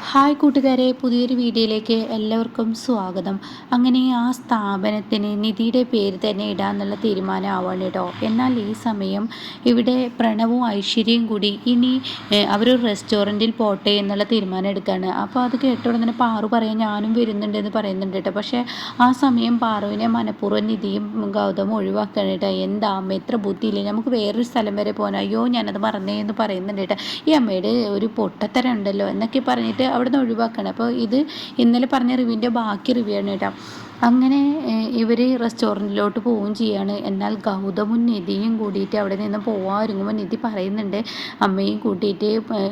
Hi കൂട്ടുകാരെ, പുതിയൊരു വീഡിയോയിലേക്ക് എല്ലാവർക്കും സ്വാഗതം. അങ്ങനെ ആ സ്ഥാപനത്തിന് നിധിയുടെ പേര് തന്നെ ഇടാന്നുള്ള തീരുമാനമാവാണ് കേട്ടോ. എന്നാൽ ഈ സമയം ഇവിടെ പ്രണവും ഐശ്വര്യയും കൂടി ഇനി അവർ റെസ്റ്റോറൻറ്റിൽ പോട്ടെ എന്നുള്ള തീരുമാനം എടുക്കുകയാണ്. അപ്പോൾ അത് കേട്ടോടെ തന്നെ പാറു പറയാൻ ഞാനും വരുന്നുണ്ട് എന്ന് പറയുന്നുണ്ട് കേട്ടോ. പക്ഷേ ആ സമയം പാറുവിനെ മനഃപൂർവ്വം നിധിയും ഗൗതമും ഒഴിവാക്കുകയാണ് കേട്ടോ. എന്താ അമ്മ ഇത്ര ബുദ്ധിയില്ലേ, നമുക്ക് വേറൊരു സ്ഥലം വരെ പോകാൻ, അയ്യോ ഞാനത് മറന്നേ എന്ന് പറയുന്നുണ്ട് കേട്ടോ. ഈ അമ്മയുടെ ഒരു പൊട്ടത്തരം ഉണ്ടല്ലോ എന്നൊക്കെ പറഞ്ഞിട്ട് അവിടെ നിന്ന് ഒഴിവാക്കണം. അപ്പോൾ ഇത് ഇന്നലെ പറഞ്ഞ റിവ്യൂവിൻ്റെ ബാക്കി റിവ്യൂ ആണ് കേട്ടോ. അങ്ങനെ ഇവർ റെസ്റ്റോറൻറ്റിലോട്ട് പോവുകയും ചെയ്യാണ്. എന്നാൽ ഗൗതമും നിധിയും കൂടിയിട്ട് അവിടെ നിന്ന് പോകാൻ ഒരുങ്ങുമ്പോൾ നിധി പറയുന്നുണ്ട് അമ്മയും കൂട്ടിയിട്ട്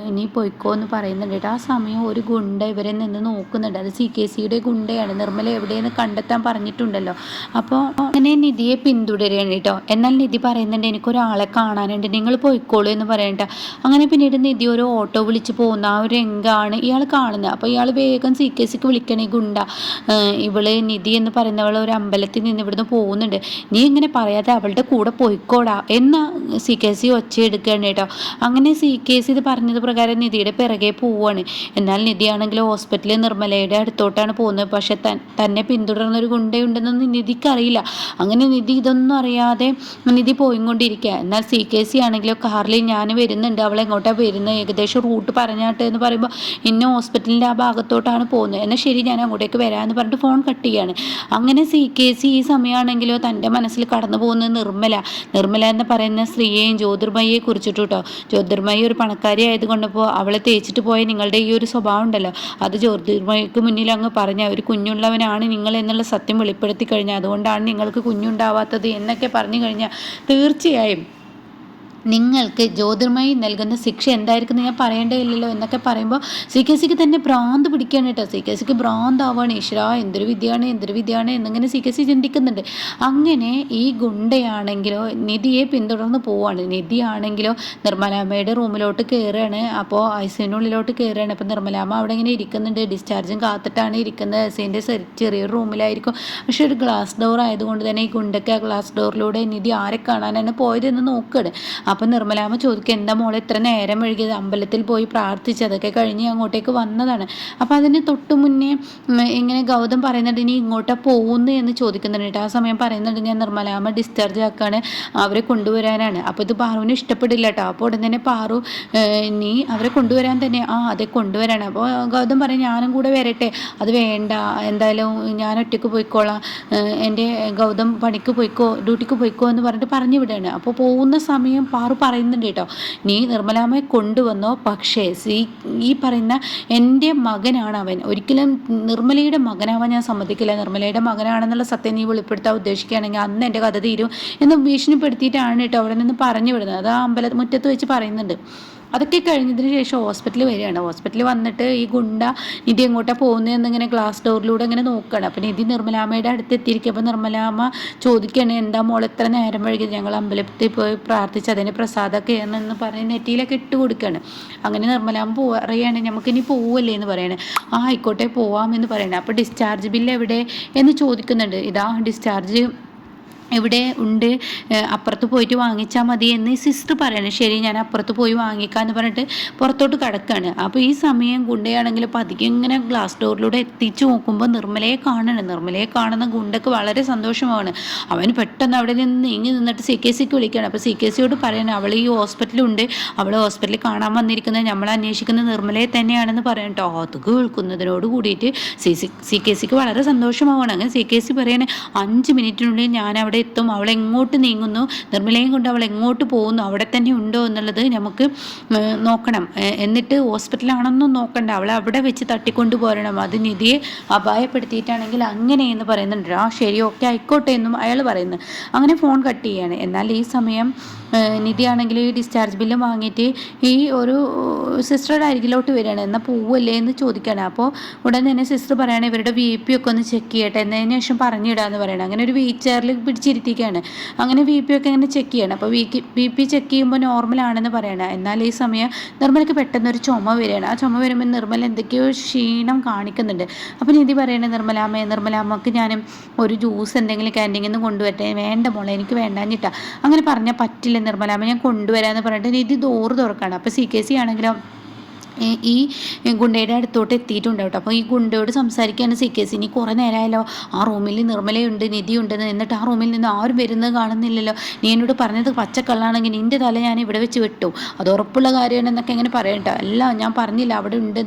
ഇനി പൊയ്ക്കോ എന്ന് പറയുന്നുണ്ട് കേട്ടോ. ആ സമയം ഒരു ഗുണ്ട ഇവരെ നിന്ന് നോക്കുന്നുണ്ട്. അത് CKCയുടെ ഗുണ്ടയാണ്. നിർമ്മല എവിടെയെന്ന് കണ്ടെത്താൻ പറഞ്ഞിട്ടുണ്ടല്ലോ. അപ്പോൾ അങ്ങനെ നിധിയെ പിന്തുടരുകയാണ് കേട്ടോ. എന്നാൽ നിധി പറയുന്നുണ്ട് എനിക്കൊരാളെ കാണാനുണ്ട്, നിങ്ങൾ പൊയ്ക്കോളൂ എന്ന് പറയണ്ട. അങ്ങനെ പിന്നീട് നിധി ഒരു ഓട്ടോ വിളിച്ച് പോകുന്ന ആ ഒരു രംഗമാണ് ഇയാൾ കാണുന്നത്. അപ്പോൾ ഇയാൾ വേഗം CKCക്ക് വിളിക്കണേ ഗുണ്ട, ഇവള് നിധി എന്ന് പറയുന്നവൾ ഒരു അമ്പലത്തിൽ നിന്ന് ഇവിടുന്ന് പോകുന്നുണ്ട്, നീ ഇങ്ങനെ പറയാതെ അവളുടെ കൂടെ പോയിക്കോടാ എന്ന CKC ഒച്ചയെടുക്കുകയാണ് കേട്ടോ. അങ്ങനെ CKC ഇത് പറഞ്ഞത് പ്രകാരം നിധിയുടെ പിറകെ പോവുകയാണ്. എന്നാൽ നിധിയാണെങ്കിൽ ഹോസ്പിറ്റലിൽ നിർമ്മലയുടെ അടുത്തോട്ടാണ് പോകുന്നത്. പക്ഷെ തന്നെ പിന്തുടർന്നൊരു ഗുണ്ടയുണ്ടെന്നൊന്നും നിധിക്കറിയില്ല. അങ്ങനെ നിധി ഇതൊന്നും അറിയാതെ നിധി പോയിക്കൊണ്ടിരിക്കുക. എന്നാൽ CKC ആണെങ്കിലോ കാറിൽ ഞാൻ വരുന്നുണ്ട്, അവൾ എങ്ങോട്ടാണ് വരുന്നത്, ഏകദേശം റൂട്ട് പറഞ്ഞാട്ടെ എന്ന് പറയുമ്പോൾ ഇന്ന ഹോസ്പിറ്റലിൻ്റെ ആ ഭാഗത്തോട്ടാണ് പോകുന്നത്, എന്നാൽ ശരി ഞാൻ അങ്ങോട്ടേക്ക് വരാമെന്ന് പറഞ്ഞിട്ട് ഫോൺ കട്ട് ചെയ്യാണ്. അങ്ങനെ CKC ഈ സമയമാണെങ്കിലോ തൻ്റെ മനസ്സിൽ കടന്നു പോകുന്നത് നിർമ്മല എന്ന് പറയുന്ന സ്ത്രീയെയും ജ്യോതിർമയെ കുറിച്ചിട്ട് കേട്ടോ. ജ്യോതിർമയി ഒരു പണക്കാരി ആയതുകൊണ്ടപ്പോൾ അവളെ തേച്ചിട്ട് പോയ നിങ്ങളുടെ ഈ ഒരു സ്വഭാവം ഉണ്ടല്ലോ, അത് ജ്യോതിർമയ്ക്ക് മുന്നിൽ അങ്ങ് പറഞ്ഞ ഒരു കുഞ്ഞുള്ളവനാണ് നിങ്ങൾ എന്നുള്ള സത്യം വെളിപ്പെടുത്തി കഴിഞ്ഞാൽ അതുകൊണ്ടാണ് നിങ്ങൾക്ക് കുഞ്ഞുണ്ടാവാത്തത് എന്നൊക്കെ പറഞ്ഞു കഴിഞ്ഞാൽ തീർച്ചയായും നിങ്ങൾക്ക് ജ്യോതിർമയി നൽകുന്ന ശിക്ഷ എന്തായിരിക്കും ഞാൻ പറയേണ്ടതില്ലല്ലോ എന്നൊക്കെ പറയുമ്പോൾ CKCക്ക് തന്നെ ഭ്രാന്ത് പിടിക്കുകയാണ് കേട്ടോ. CKCക്ക് ഭ്രാന്താവാണ്. ഈശ്വരാ എന്തൊരു വിദ്യയാണ് എന്നിങ്ങനെ CKC ചിന്തിക്കുന്നുണ്ട്. അങ്ങനെ ഈ ഗുണ്ടയാണെങ്കിലോ നിധിയെ പിന്തുടർന്ന് പോവാണ്. നിധിയാണെങ്കിലോ നിർമ്മലാമ്മയുടെ റൂമിലോട്ട് കയറുകയാണ്. അപ്പോൾ ICUവിനുള്ളിലോട്ട് കയറുകയാണ്. അപ്പോൾ നിർമ്മലാമ്മ അവിടെ ഇങ്ങനെ ഇരിക്കുന്നുണ്ട്, ഡിസ്ചാർജും കാത്തിട്ടാണ് ഇരിക്കുന്നത്. ICUവിൻ്റെ ചെറിയൊരു റൂമിലായിരിക്കും. പക്ഷെ ഒരു ഗ്ലാസ് ഡോർ ആയതുകൊണ്ട് തന്നെ ഈ ഗുണ്ടയ്ക്ക് ആ ഗ്ലാസ് ഡോറിലൂടെ നിധി ആരെ കാണാനാണ് പോയതെന്ന് നോക്കുകയാണ്. അപ്പം നിർമ്മലാമ്മ ചോദിക്കുക എന്താ മോളെ ഇത്ര നേരം വൈകിയത്, അമ്പലത്തിൽ പോയി പ്രാർത്ഥിച്ച് അതൊക്കെ കഴിഞ്ഞ് അങ്ങോട്ടേക്ക് വന്നതാണ്. അപ്പോൾ അതിന് തൊട്ട് മുന്നേ ഇങ്ങനെ ഗൗതം പറയുന്നുണ്ട് ഇനി ഇങ്ങോട്ടാണ് പോകുന്നു എന്ന് ചോദിക്കുന്നുണ്ട് കേട്ടോ. ആ സമയം പറയുന്നുണ്ട് ഞാൻ നിർമ്മലാമ്മ ഡിസ്ചാർജ് ആക്കാണ്, അവരെ കൊണ്ടുവരാനാണ്. അപ്പോൾ ഇത് പാറുവിന് ഇഷ്ടപ്പെടില്ല കേട്ടോ. അപ്പോൾ ഉടൻ തന്നെ പാറു നീ അവരെ കൊണ്ടുവരാൻ തന്നെ, അതെ കൊണ്ടുവരാണ്. അപ്പോൾ ഗൗതം പറയും ഞാനും കൂടെ വരട്ടെ, അത് വേണ്ട എന്തായാലും ഞാൻ ഒറ്റയ്ക്ക് പോയിക്കോളാം, എൻ്റെ ഗൗതം പണിക്ക് പോയിക്കോ ഡ്യൂട്ടിക്ക് പോയിക്കോ എന്ന് പറഞ്ഞിട്ട് പറഞ്ഞു വിടുകയാണ്. അപ്പോൾ പോകുന്ന സമയം പാറു പറയുന്നുണ്ട് കേട്ടോ നീ നിർമ്മലാമ്മയെ കൊണ്ടുവന്നോ, പക്ഷേ ഈ പറയുന്ന എൻ്റെ മകനാണ് അവൻ, ഒരിക്കലും നിർമ്മലയുടെ മകനാവാൻ ഞാൻ സമ്മതിക്കില്ല, നിർമ്മലയുടെ മകനാണെന്നുള്ള സത്യം നീ വെളിപ്പെടുത്താൻ ഉദ്ദേശിക്കുകയാണെങ്കിൽ അന്ന് എൻ്റെ കഥ തീരും എന്ന് ഭീഷണിപ്പെടുത്തിയിട്ടാണ് കേട്ടോ അവിടെ നിന്ന് പറഞ്ഞു വിടുന്നത്. അത് ആ മുറ്റത്ത് വെച്ച് പറയുന്നുണ്ട്. അതൊക്കെ കഴിഞ്ഞതിന് ശേഷം ഹോസ്പിറ്റലിൽ വരികയാണ്. ഹോസ്പിറ്റലിൽ വന്നിട്ട് ഈ ഗുണ്ട നിധി എങ്ങോട്ടാണ് പോകുന്നതെന്നിങ്ങനെ ഗ്ലാസ് ഡോറിലൂടെ ഇങ്ങനെ നോക്കുകയാണ്. അപ്പോൾ നിധി നിർമ്മലാമ്മയുടെ അടുത്ത് എത്തിയിരിക്കും. അപ്പോൾ നിർമ്മലാമ്മ ചോദിക്കുകയാണ് എന്താ മോൾ എത്ര നേരം വൈകി, ഞങ്ങൾ അമ്പലത്തിൽ പോയി പ്രാർത്ഥിച്ച് അതിന് പ്രസാദമൊക്കെ എന്ന് പറഞ്ഞ് നെറ്റിയിലൊക്കെ ഇട്ട് കൊടുക്കുകയാണ്. അങ്ങനെ നിർമ്മലാമ്മ പറയുകയാണ് നമുക്കിനി പോവല്ലേ എന്ന് പറയണേ. ആയിക്കോട്ടെ പോവാമെന്ന് പറയണേ. അപ്പോൾ ഡിസ്ചാർജ് ബില്ല് എവിടെ എന്ന് ചോദിക്കുന്നുണ്ട്. ഇതാ ഡിസ്ചാർജ് ഇവിടെ ഉണ്ട്, അപ്പുറത്ത് പോയിട്ട് വാങ്ങിച്ചാൽ മതി എന്ന് സിസ്റ്റർ പറയണേ. ശരി ഞാൻ അപ്പുറത്ത് പോയി വാങ്ങിക്കാമെന്ന് പറഞ്ഞിട്ട് പുറത്തോട്ട് കിടക്കുകയാണ്. അപ്പോൾ ഈ സമയം ഗുണ്ടയാണെങ്കിൽ പതിയെ ഇങ്ങനെ ഗ്ലാസ് ഡോറിലൂടെ എത്തിച്ച് നോക്കുമ്പോൾ നിർമ്മലയെ കാണണം. നിർമ്മലയെ കാണുന്ന ഗുണ്ടക്ക് വളരെ സന്തോഷമാണ്. അവൻ പെട്ടെന്ന് അവിടെ നിന്ന് നീങ്ങി നിന്നിട്ട് CKCക്ക് വിളിക്കുകയാണ്. അപ്പോൾ CKCയോട് പറയണം അവൾ ഈ ഹോസ്പിറ്റലുണ്ട്, അവൾ ഹോസ്പിറ്റലിൽ കാണാൻ വന്നിരിക്കുന്നത് നമ്മൾ അന്വേഷിക്കുന്ന നിർമ്മലയെ തന്നെയാണെന്ന് പറയണം കേട്ടോ. അത് കേൾക്കുന്നതിനോട് കൂടിയിട്ട് CKCക്ക് വളരെ സന്തോഷമാവാണ്. അങ്ങനെ CKC പറയണേ 5 മിനിറ്റിനുള്ളിൽ ഞാൻ അവിടെ എത്തും, അവൾ എങ്ങോട്ട് നീങ്ങുന്നു, നിർമ്മലയും കൊണ്ട് അവൾ എങ്ങോട്ട് പോകുന്നു, അവിടെ തന്നെ ഉണ്ടോ എന്നുള്ളത് നമുക്ക് നോക്കണം, എന്നിട്ട് ഹോസ്പിറ്റലാണെന്നും നോക്കണ്ട, അവളെ അവിടെ വെച്ച് തട്ടിക്കൊണ്ടു പോരണം, അത് നിധിയെ അപായപ്പെടുത്തിയിട്ടാണെങ്കിൽ അങ്ങനെയെന്ന് പറയുന്നുണ്ട്. ശരി ഓക്കെ ആയിക്കോട്ടെ എന്നും അയാൾ പറയുന്നു. അങ്ങനെ ഫോൺ കട്ട് ചെയ്യാണ്. എന്നാൽ ഈ സമയം നിധിയാണെങ്കിൽ ഈ ഡിസ്ചാർജ് ബില്ലും വാങ്ങിയിട്ട് ഈ ഒരു സിസ്റ്ററുടെ അരികിലോട്ട് വരികയാണ്. എന്നാൽ പോവല്ലേ എന്ന് ചോദിക്കുകയാണ്. അപ്പോൾ ഉടൻ തന്നെ സിസ്റ്റർ പറയുകയാണ് ഇവരുടെ BP ഒക്കെ ഒന്ന് ചെക്ക് ചെയ്യട്ടെ, എന്നതിന് ശേഷം പറഞ്ഞിടാമെന്ന് പറയണം. അങ്ങനെ ഒരു വീൽ ചെയറിൽ പിടിച്ചിരുത്തിക്കുകയാണ്. അങ്ങനെ BP ഒക്കെ ഇങ്ങനെ ചെക്ക് ചെയ്യണം. അപ്പോൾ BP ചെക്ക് ചെയ്യുമ്പോൾ നോർമലാണെന്ന് പറയണം. എന്നാൽ ഈ സമയം നിർമ്മലയ്ക്ക് പെട്ടെന്നൊരു ചുമ വരികയാണ്. ആ ചുമ വരുമ്പോൾ നിർമ്മല എന്തൊക്കെയോ ക്ഷീണം കാണിക്കുന്നുണ്ട്. അപ്പോൾ നിധി പറയണേ നിർമ്മലാമ്മക്ക് ഞാനും ഒരു ജ്യൂസ് എന്തെങ്കിലും ക്യാൻറ്റീനിൽ നിന്ന് കൊണ്ടുവരട്ടെ, വേണ്ട മോളെ എനിക്ക് വേണ്ടാഞ്ഞിട്ടാ. അങ്ങനെ പറഞ്ഞാൽ പറ്റില്ല നിർമ്മലാമ്മ ഞാൻ കൊണ്ടുവരാമെന്ന് പറഞ്ഞിട്ട് നിധി ഡോറ് തുറക്കുകയാണ്. അപ്പോൾ CKC ആണെങ്കിലോ ഈ ഗുണ്ടയുടെ അടുത്തോട്ട് എത്തിയിട്ടുണ്ട് കേട്ടോ. അപ്പോൾ ഈ ഗുണ്ടയോട് സംസാരിക്കുകയാണ് CKC. ഇനി കുറേ നേരമായല്ലോ ആ റൂമിൽ നിർമ്മലയുണ്ട്, നിധിയുണ്ട്, എന്നിട്ട് ആ റൂമിൽ നിന്ന് ആരും വരുന്നത് കാണുന്നില്ലല്ലോ. നീ എന്നോട് പറഞ്ഞത് പച്ചക്കള്ളാണെങ്കിൽ നിൻ്റെ തല ഞാൻ ഇവിടെ വെച്ച് വെട്ടു, അത് ഉറപ്പുള്ള കാര്യമാണെന്നൊക്കെ എങ്ങനെ പറയട്ടോ. അല്ല, ഞാൻ പറഞ്ഞില്ല അവിടെ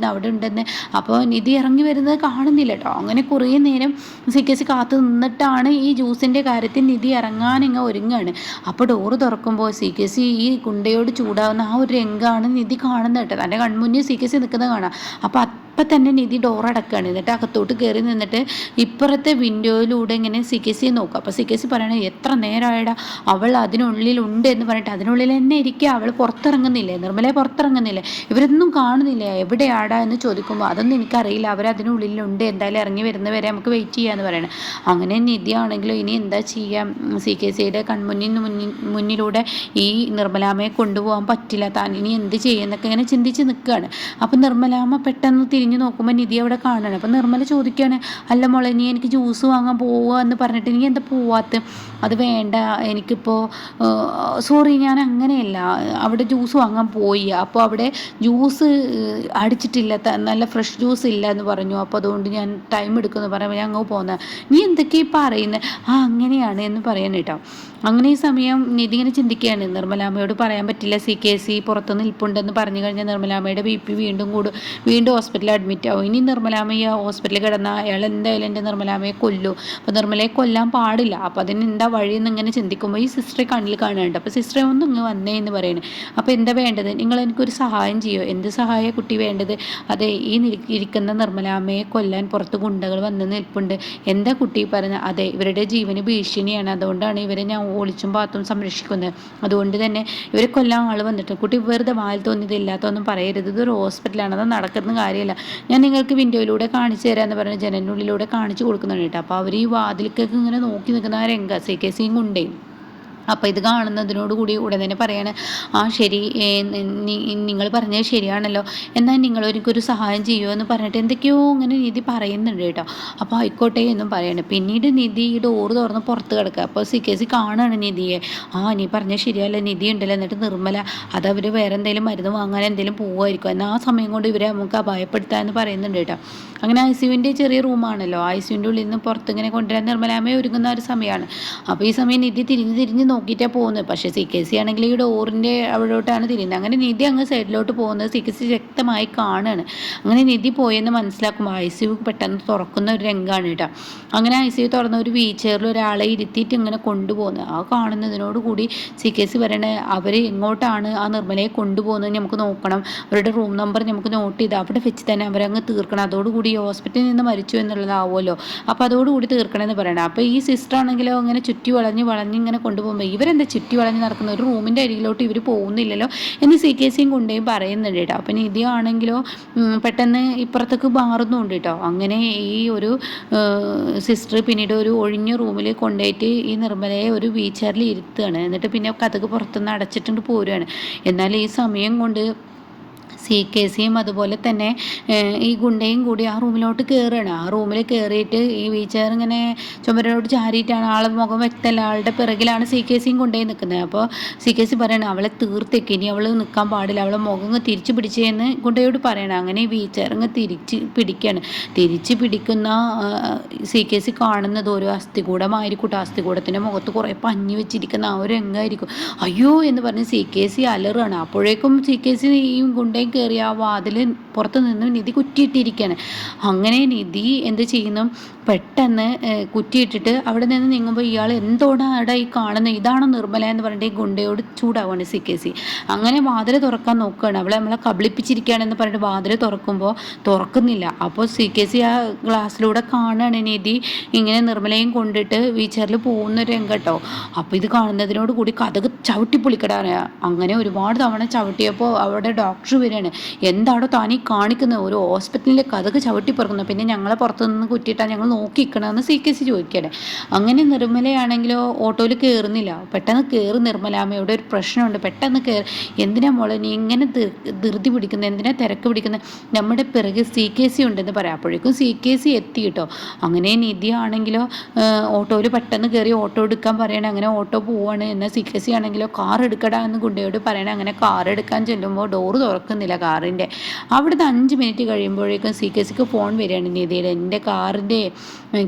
ഉണ്ടെന്ന്. അപ്പോൾ നിധി ഇറങ്ങി വരുന്നത് കാണുന്നില്ല കേട്ടോ. അങ്ങനെ കുറേ നേരം CKC കാത്തു നിന്നിട്ടാണ് ഈ ജ്യൂസിൻ്റെ കാര്യത്തിൽ നിധി ഇറങ്ങാനിങ്ങ് ഒരുങ്ങാണ്. അപ്പോൾ ഡോറ് തുറക്കുമ്പോൾ CKC ഈ ഗുണ്ടയോട് ചൂടാവുന്ന ആ ഒരു രംഗമാണ് നിധി കാണുന്നത് കേട്ടോ. തൻ്റെ കൺമുന്നിൽ CKC നിൽക്കുന്നത് കാണാം. അപ്പോൾ അപ്പം തന്നെ നിധി ഡോർ അടക്കുകയാണ്. എന്നിട്ട് അകത്തോട്ട് കയറി നിന്നിട്ട് ഇപ്പുറത്തെ വിൻഡോയിലൂടെ ഇങ്ങനെ CKC നോക്കുക. അപ്പോൾ CKC പറയണേ, എത്ര നേരമായിടാ അവൾ അതിനുള്ളിലുണ്ട് എന്ന് പറഞ്ഞിട്ട് അതിനുള്ളിൽ തന്നെ ഇരിക്കുക, അവൾ പുറത്തിറങ്ങുന്നില്ലേ, നിർമ്മലയെ പുറത്തിറങ്ങുന്നില്ലേ, ഇവരൊന്നും കാണുന്നില്ലേ, എവിടെയാടാ എന്ന് ചോദിക്കുമ്പോൾ അതൊന്നും എനിക്കറിയില്ല, അവരതിനുള്ളിലുണ്ട്, എന്തായാലും ഇറങ്ങി വരുന്നവരെ നമുക്ക് വെയിറ്റ് ചെയ്യാമെന്ന് പറയണം. അങ്ങനെ നിധി ആണെങ്കിലും ഇനി എന്താ ചെയ്യാം, CKCയുടെ മുന്നിലൂടെ ഈ നിർമ്മലാമ്മയെ കൊണ്ടുപോകാൻ പറ്റില്ല, താൻ ഇനി എന്ത് ചെയ്യുന്നൊക്കെ ഇങ്ങനെ ചിന്തിച്ച് നിൽക്കുകയാണ്. അപ്പം നിർമ്മലാമ്മ പെട്ടെന്ന് തിരിഞ്ഞു നോക്കുമ്പോൾ നിധി അവിടെ കാണുകയാണ്. അപ്പം നിർമ്മല ചോദിക്കുകയാണ്, അല്ല മോളെ, നീ എനിക്ക് ജ്യൂസ് വാങ്ങാൻ പോവുക എന്ന് പറഞ്ഞിട്ട് നീ എന്താ പോവാത്ത? അത് വേണ്ട, എനിക്കിപ്പോൾ സോറി, ഞാൻ അങ്ങനെയല്ല, അവിടെ ജ്യൂസ് വാങ്ങാൻ പോയി, അപ്പോൾ അവിടെ ജ്യൂസ് അടിച്ചിട്ടില്ല, നല്ല ഫ്രഷ് ജ്യൂസ് ഇല്ല എന്ന് പറഞ്ഞു, അപ്പോൾ അതുകൊണ്ട് ഞാൻ ടൈം എടുക്കുമെന്ന് പറയുമ്പോൾ ഞാൻ അങ്ങ് പോകുന്നത്. നീ എന്തൊക്കെയാണ് പറയുന്നത്? അങ്ങനെയാണ് എന്ന് പറയാൻ കേട്ടോ. അങ്ങനെ ഈ സമയം നിധി ഇങ്ങനെ ചിന്തിക്കുകയാണ്, നിർമ്മലാമ്മയോട് പറയാൻ പറ്റില്ല, CKC പുറത്ത് നിൽപ്പുണ്ടെന്ന് പറഞ്ഞു കഴിഞ്ഞാൽ നിർമ്മലാമ്മയുടെ BP വീണ്ടും ഹോസ്പിറ്റലിൽ അഡ്മിറ്റ് ആവും. ഇനി നിർമ്മലാമ്മ ഈ ഹോസ്പിറ്റലിൽ കിടന്നാൽ അയാൾ എന്തായാലും എൻ്റെ നിർമ്മലാമ്മയെ കൊല്ലും. അപ്പോൾ നിർമ്മലയെ കൊല്ലാൻ പാടില്ല. അപ്പോൾ അതിന് എന്താ വഴിയെന്ന് ഇങ്ങനെ ചിന്തിക്കുമ്പോൾ ഈ സിസ്റ്ററെ കണ്ണിൽ കാണുന്നുണ്ട്. അപ്പോൾ സിസ്റ്ററെ ഒന്ന് ഇങ്ങ് വന്നേ എന്ന് പറയുന്നത്. അപ്പോൾ എന്താ വേണ്ടത്, നിങ്ങൾ എനിക്കൊരു സഹായം ചെയ്യുമോ? എന്ത് സഹായം കുട്ടി വേണ്ടത്? അതെ, ഈ ഇരിക്കുന്ന നിർമ്മലാമ്മയെ കൊല്ലാൻ പുറത്ത് ഗുണ്ടകൾ വന്ന് നിൽപ്പുണ്ട്. എന്താ കുട്ടി പറഞ്ഞ? അതെ, ഇവരുടെ ജീവന് ഭീഷണിയാണ്, അതുകൊണ്ടാണ് ഇവരെ ഞാൻ ഒളിച്ചും പാത്തും സംരക്ഷിക്കുന്നത്, അതുകൊണ്ട് തന്നെ ഇവരെ കൊല്ലാൻ ആൾ വന്നിട്ട്. കുട്ടി വെറുതെ വായിൽ തോന്നിയത് ഇല്ലാത്തൊന്നും പറയരുത്, ഇതൊരു ഹോസ്പിറ്റലാണ്, അത് നടക്കുന്ന കാര്യമില്ല, ഞാൻ നിങ്ങൾക്ക് വിൻഡോയിലൂടെ കാണിച്ചു തരാമെന്ന് പറഞ്ഞ് ജനലിനുള്ളിലൂടെ കാണിച്ചു കൊടുക്കുന്നുണ്ട് കേട്ടോ. അപ്പോൾ അവർ ഈ വാതിലേക്കൊക്കെ ഇങ്ങനെ നോക്കി നിൽക്കുന്ന ആ രംഗ CKCയും കൊണ്ടേ. അപ്പോൾ ഇത് കാണുന്നതിനോടുകൂടി ഉടൻ തന്നെ പറയാണ്, ആ ശരി, നിങ്ങൾ പറഞ്ഞത് ശരിയാണല്ലോ, എന്നാൽ നിങ്ങൾ എനിക്കൊരു സഹായം ചെയ്യുമോ എന്ന് പറഞ്ഞിട്ട് എന്തൊക്കെയോ ഇങ്ങനെ നിധി പറയുന്നുണ്ട് കേട്ടോ. അപ്പോൾ ആയിക്കോട്ടെ എന്നും പറയാണ്. പിന്നീട് നിധി ഈ ഡോറ് തുറന്ന് പുറത്ത് കിടക്കുക. അപ്പോൾ CKC കാണുകയാണ് നിധിയെ. നീ പറഞ്ഞത് ശരിയല്ല, നിധി ഉണ്ടല്ലോ. എന്നിട്ട് നിർമ്മല അതവർ വേറെ എന്തെങ്കിലും മരുന്ന് വാങ്ങാൻ എന്തെങ്കിലും പോവുമായിരിക്കും, എന്നാൽ ആ സമയം കൊണ്ട് ഇവരെ നമുക്ക് അപായപ്പെടുത്താമെന്ന് പറയുന്നുണ്ട് കേട്ടോ. അങ്ങനെ ICUവിൻ്റെ ചെറിയ റൂമാണല്ലോ, ICUവിൻ്റെ ഉള്ളിൽ നിന്ന് പുറത്തിങ്ങനെ കൊണ്ടുവരാൻ നിർമ്മലാമ്മയെ ഒരുങ്ങുന്ന ഒരു സമയമാണ്. അപ്പോൾ ഈ സമയം നിധി തിരിഞ്ഞ് നോക്കിയിട്ടാണ് പോകുന്നത്. പക്ഷേ CKC ആണെങ്കിൽ ഈ ഡോറിൻ്റെ അവിടോട്ടാണ് തിരിയുന്നത്. അങ്ങനെ നിധി അങ്ങ് സൈഡിലോട്ട് പോകുന്നത് CKC ശക്തമായി കാണുകയാണ്. അങ്ങനെ നിധി പോയെന്ന് മനസ്സിലാക്കുമ്പോൾ ICU പെട്ടെന്ന് തുറക്കുന്ന ഒരു രംഗമാണ് കേട്ടോ. അങ്ങനെ ICU തുറന്ന ഒരു വീൽചെയറിൽ ഒരാളെ ഇരുത്തിയിട്ട് ഇങ്ങനെ കൊണ്ടുപോകുന്നത്. ആ കാണുന്നതിനോടുകൂടി CKC പറയണേ, അവർ എങ്ങോട്ടാണ് ആ നിർമ്മലയെ കൊണ്ടുപോകുന്നത് നമുക്ക് നോക്കണം, അവരുടെ റൂം നമ്പർ നമുക്ക് നോട്ട് ചെയ്ത് അവിടെ വെച്ച് തന്നെ അവരങ്ങ് തീർക്കണം, അതോടുകൂടി ഹോസ്പിറ്റലിൽ നിന്ന് മരിച്ചു എന്നുള്ളതാവുമല്ലോ, അപ്പോൾ അതോടുകൂടി തീർക്കണമെന്ന് പറയണം. അപ്പോൾ ഈ സിസ്റ്റർ ആണെങ്കിലോ അങ്ങനെ ചുറ്റി വളഞ്ഞ് ഇങ്ങനെ കൊണ്ടുപോകുമ്പോൾ ഇവരെന്താ ചുറ്റി വളഞ്ഞ് നടക്കുന്ന, ഒരു റൂമിൻ്റെ അരികിലോട്ട് ഇവർ പോകുന്നില്ലല്ലോ എന്ന് CKCയും കൊണ്ടുപോയി പറയുന്നുണ്ട് കേട്ടോ. അപ്പം നിധി ആണെങ്കിലോ പെട്ടെന്ന് ഇപ്പുറത്തേക്ക് മാറുന്നുണ്ട് കേട്ടോ. അങ്ങനെ ഈ ഒരു സിസ്റ്റർ പിന്നീട് ഒരു ഒഴിഞ്ഞ റൂമിൽ കൊണ്ടുപോയിട്ട് ഈ നിർമ്മലയെ ഒരു വീൽചെയറിൽ ഇരുത്തുകയാണ്. എന്നിട്ട് പിന്നെ കഥക്ക് പുറത്തുനിന്ന് അടച്ചിട്ടുണ്ട് പോരുകയാണ്. എന്നാൽ ഈ സമയം കൊണ്ട് CKCയും അതുപോലെ തന്നെ ഈ ഗുണ്ടയും കൂടി ആ റൂമിലോട്ട് കയറുകയാണ്. ആ റൂമിൽ കയറിയിട്ട് ഈ വീൽചെയർ ഇങ്ങനെ ചുമരിലോട്ട് ചാരിയിട്ടാണ്, ആളെ മുഖം വ്യക്തമല്ല, ആളുടെ പിറകിലാണ് CKCയും കൊണ്ടുപോയി നിൽക്കുന്നത്. അപ്പോൾ CKC പറയണം, അവളെ തീർത്തേക്ക്, ഇനി അവൾ നിൽക്കാൻ പാടില്ല, അവളെ മുഖം തിരിച്ച് പിടിച്ചതെന്ന് ഗുണ്ടയോട് പറയണം. അങ്ങനെ ഈ വീൽചെയർ തിരിച്ച് പിടിക്കുന്ന CKC കാണുന്നത് ഒരു അസ്ഥികൂടമായിരിക്കും. അസ്ഥികൂടത്തിൻ്റെ മുഖത്ത് കുറേ പഞ്ഞി വെച്ചിരിക്കുന്ന ആ ഒരു രംഗമായിരിക്കും. അയ്യോ എന്ന് പറഞ്ഞ് CKC അലറുകയാണ്. അപ്പോഴേക്കും CKC ഈ ഗുണ്ടയും കയറി ആ വാതിൽ പുറത്ത് നിന്ന് നിധി കുറ്റിയിട്ടിരിക്കുകയാണ്. അങ്ങനെ നിധി എന്ത് ചെയ്യുന്നു, പെട്ടെന്ന് കുറ്റിയിട്ടിട്ട് അവിടെ നിന്ന് നീങ്ങുമ്പോൾ ഇയാൾ എന്തോടാ അവിടെ ഈ കാണുന്നത്, ഇതാണോ നിർമ്മല എന്ന് പറഞ്ഞിട്ട് ഈ ഗുണ്ടയോട് ചൂടാവുകയാണ് CKC. അങ്ങനെ വാതിൽ തുറക്കാൻ നോക്കുകയാണ്. നമ്മളെ കബളിപ്പിച്ചിരിക്കുകയാണെന്ന് പറഞ്ഞിട്ട് വാതിൽ തുറക്കുമ്പോൾ തുറക്കുന്നില്ല. അപ്പോൾ CKC ആ ഗ്ലാസ്സിലൂടെ കാണുകയാണ് നിധി ഇങ്ങനെ നിർമ്മലയും കൊണ്ടിട്ട് വീൽചെയറിൽ പോകുന്നൊരു രംഗം കേട്ടോ. അപ്പോൾ ഇത് കാണുന്നതിനോട് കൂടി കഥക് ചവിട്ടിപ്പൊളിക്കടാണ്. അങ്ങനെ ഒരുപാട് തവണ ചവിട്ടിയപ്പോൾ അവിടെ ഡോക്ടർ വരികയാണ്. എന്താണോ താനീ കാണിക്കുന്നത്, ഒരു ഹോസ്പിറ്റലിലെ കഥക് ചവിട്ടിപ്പറക്കുന്നു, പിന്നെ ഞങ്ങളെ പുറത്തുനിന്ന് കുറ്റിയിട്ടാൽ ഞങ്ങൾ നോക്കിക്കണമെന്ന് CKC ചോദിക്കുകയാണ്. അങ്ങനെ നിർമ്മലയാണെങ്കിലോ ഓട്ടോയിൽ കയറുന്നില്ല. പെട്ടെന്ന് കയറി നിർമ്മലാമ്മയുടെ ഒരു പ്രശ്നമുണ്ട്, പെട്ടെന്ന് കയറി. എന്തിനാ മോളെ നീ ഇങ്ങനെ ധൃതി പിടിക്കുന്നത്, എന്തിനാ തിരക്ക് പിടിക്കുന്നത്, നമ്മുടെ പിറകെ CKC ഉണ്ടെന്ന് പറയാം. അപ്പോഴേക്കും CKC എത്തി കേട്ടോ. അങ്ങനെ നിധി ആണെങ്കിലോ ഓട്ടോയിൽ പെട്ടെന്ന് കയറി ഓട്ടോ എടുക്കാൻ പറയണേ. അങ്ങനെ ഓട്ടോ പോവാണ്. എന്നാൽ CKC ആണെങ്കിലോ കാർ എടുക്കടാ എന്ന് ഗുണ്ടയോട് പറയണേ. അങ്ങനെ കാർ എടുക്കാൻ ചെല്ലുമ്പോൾ ഡോറ് തുറക്കുന്നില്ല. ഇറങ്ങുന്നില്ല കാറിൻ്റെ. അവിടുന്ന് 5 മിനിറ്റ് കഴിയുമ്പോഴേക്കും സിക്ക് ഫോൺ വരികയാണ് നിധിയുടെ. എൻ്റെ കാറിൻ്റെ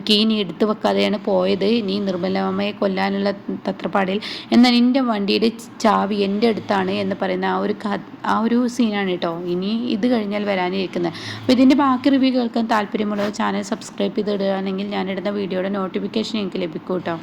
കീ നീ എടുത്ത് വെക്കാതെയാണ് പോയത്, നീ നിർമ്മലമ്മയെ കൊല്ലാനുള്ള തത്രപ്പാടിൽ, എന്നാൽ എൻ്റെ വണ്ടിയുടെ ചാവി എൻ്റെ അടുത്താണ് എന്ന് പറയുന്ന ആ ഒരു സീനാണ് കേട്ടോ ഇനി ഇത് കഴിഞ്ഞാൽ വരാനിരിക്കുന്നത്. അപ്പോൾ ഇതിൻ്റെ ബാക്കി റിവ്യൂ കേൾക്കാൻ താല്പര്യമുള്ളവർ ചാനൽ സബ്സ്ക്രൈബ് ചെയ്തിടുകയാണെങ്കിൽ ഞാനിടുന്ന വീഡിയോയുടെ നോട്ടിഫിക്കേഷൻ എനിക്ക് ലഭിക്കും കേട്ടോ.